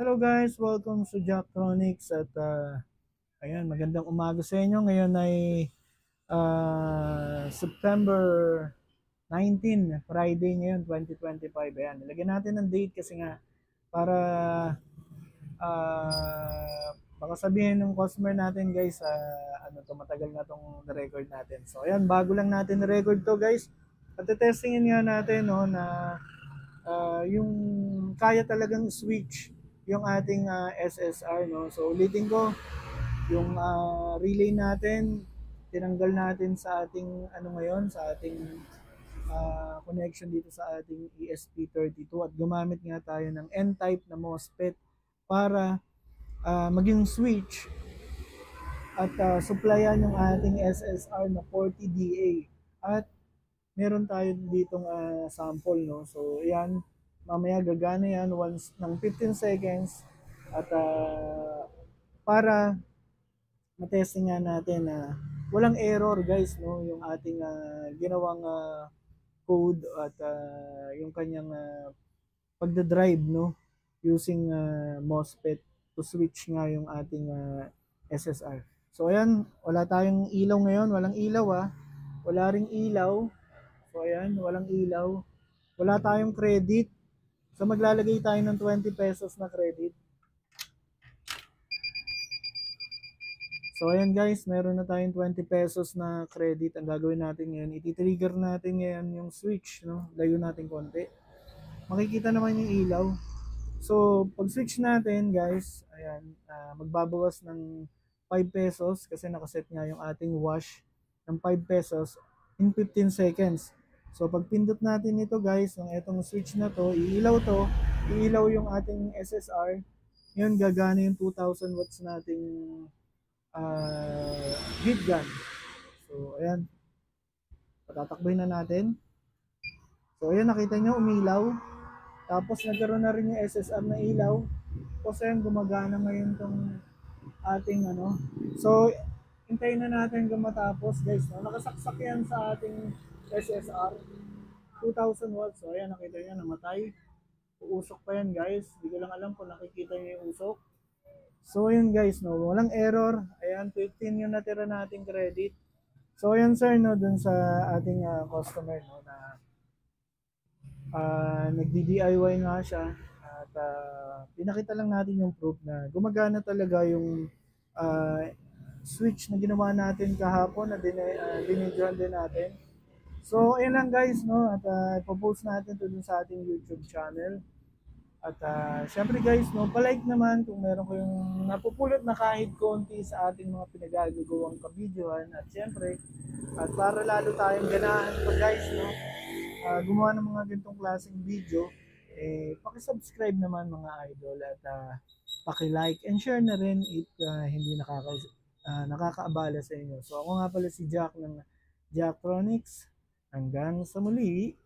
Hello guys, welcome to Jacktronics at ayan, magandang umaga sa inyo. Ngayon ay September 19, Friday ngayon, 2025. Ayan, nilagyan natin ng date kasi nga para baka sabihin ng customer natin guys, ano to, matagal na tong record natin. So ayan, bago lang natin record to guys. At testingin nga natin no, na yung kaya talagang switch yung ating SSR no. So ulitin ko, yung relay natin tinanggal natin sa ating ano ngayon, sa ating connection dito sa ating ESP32 at gumamit nga tayo ng N-type na MOSFET para maging switch at supplyan yung ating SSR na 40DA. At meron tayo ditong sample no. So yan, mamaya gagana yan once ng 15 seconds at para matesting nga natin na walang error guys no, yung ating ginawang code at yung kanyang pagdadrive no, using MOSFET to switch nga yung ating SSR. So ayan, wala tayong ilaw ngayon, walang ilaw wala ring ilaw. So ayan, walang ilaw. Wala tayong credit. So maglalagay tayo ng 20 pesos na credit. So ayan guys, meron na tayong 20 pesos na credit. Ang gagawin natin ngayon, iti-trigger natin ngayon yung switch, no? Layo natin konti. Makikita naman yung ilaw. So pag switch natin guys, ayan, magbabawas ng 5 pesos kasi nakaset nga yung ating wash ng 5 pesos in 15 seconds. So pag pindot natin ito guys, ng etong switch na to, iilaw yung ating SSR. Ngayon gagana yung 2000 watts nating heat gun. So ayan, patatakboy na natin. So ayan, nakita nyo umilaw. Tapos nagkaroon na rin yung SSR na ilaw. Tapos ayan, gumagana ngayon tong ating ano. So hintayin na natin hanggang matapos guys. No? Nakasaksak yan sa ating SSR. 2000 watts. So ayan, nakita nyo namatay. Uusok pa yan guys. Hindi ko lang alam kung nakikita nyo yung usok. So yun guys, no, walang error. Ayan, 15 yung natira nating credit. So ayan sir, no, dun sa ating customer no, na nagdi-DIY nga siya at pinakita lang natin yung proof na gumagana talaga yung switch na ginawa natin kahapon na dinidyohan din natin. So ayan lang guys, no, at ipopost natin to dun sa ating YouTube channel. At syempre guys, no, palike naman kung meron kayong napupulot na kahit konti sa ating mga pinagagawang kabidyohan. At syempre, at para lalo tayong ganahan pa guys, no, gumawa ng mga ganitong klaseng video, paki-subscribe naman mga idol at paki-like and share na rin if hindi nakakaabala sa inyo. So ako nga pala si Jack ng Jacktronics. Hanggang sa muli.